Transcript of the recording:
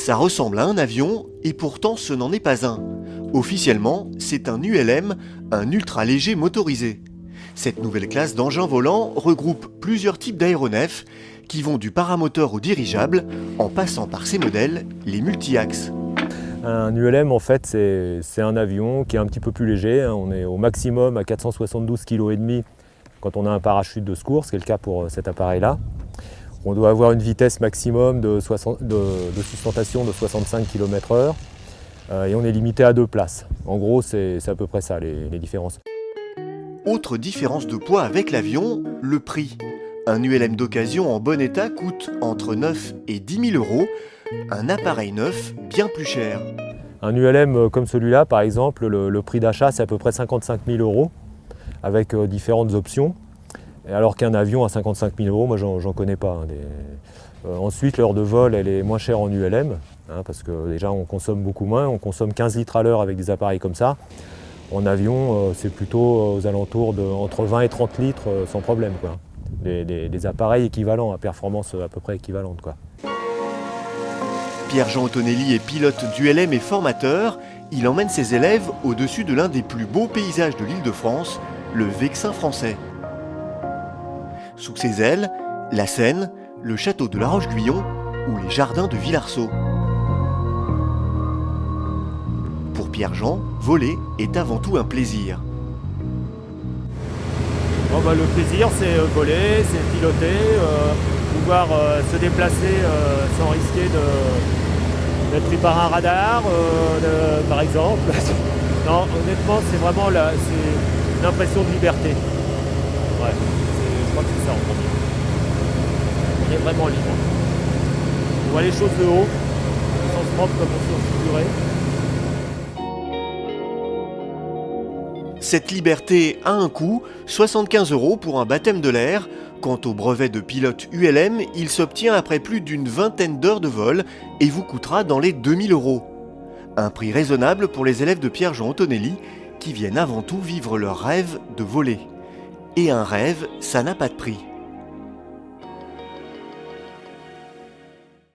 Ça ressemble à un avion et pourtant ce n'en est pas un. Officiellement, c'est un ULM, un ultra léger motorisé. Cette nouvelle classe d'engins volants regroupe plusieurs types d'aéronefs qui vont du paramoteur au dirigeable en passant par ces modèles, les multi-axes. Un ULM, en fait, c'est un avion qui est un petit peu plus léger. On est au maximum à 472,5 kg quand on a un parachute de secours, ce qui est le cas pour cet appareil-là. On doit avoir une vitesse maximum de sustentation de 65 km/h et on est limité à 2 places. En gros, c'est à peu près ça les différences. Autre différence de poids avec l'avion, le prix. Un ULM d'occasion en bon état coûte entre 9 et 10 000 euros, un appareil neuf bien plus cher. Un ULM comme celui-là, par exemple, le prix d'achat, c'est à peu près 55 000 euros, avec différentes options. Alors qu'un avion à 55 000 euros, moi j'en connais pas. Ensuite, l'heure de vol, elle est moins chère en ULM, parce que déjà on consomme beaucoup moins, on consomme 15 litres à l'heure avec des appareils comme ça. En avion, c'est plutôt aux alentours de entre 20 et 30 litres sans problème, quoi. Des appareils équivalents, à performance à peu près équivalente, quoi. Pierre-Jean Ottonelli est pilote d'ULM et formateur. Il emmène ses élèves au-dessus de l'un des plus beaux paysages de l'Île-de-France, le Vexin français. Sous ses ailes, la Seine, le château de La Roche-Guyon ou les jardins de Villarceau. Pour Pierre-Jean, voler est avant tout un plaisir. Le plaisir, c'est voler, c'est piloter, pouvoir se déplacer sans risquer d'être pris par un radar, par exemple. Non, honnêtement, c'est vraiment une impression de liberté. Ouais, je crois que c'est ça en premier. On est vraiment libre. On voit les choses de haut, au sens propre comme au sens figuré. Cette liberté a un coût, 75 € pour un baptême de l'air. Quant au brevet de pilote ULM, il s'obtient après plus d'une vingtaine d'heures de vol et vous coûtera dans les 2 000 €. Un prix raisonnable pour les élèves de Pierre-Jean Ottonelli qui viennent avant tout vivre leur rêve de voler. Et un rêve, ça n'a pas de prix.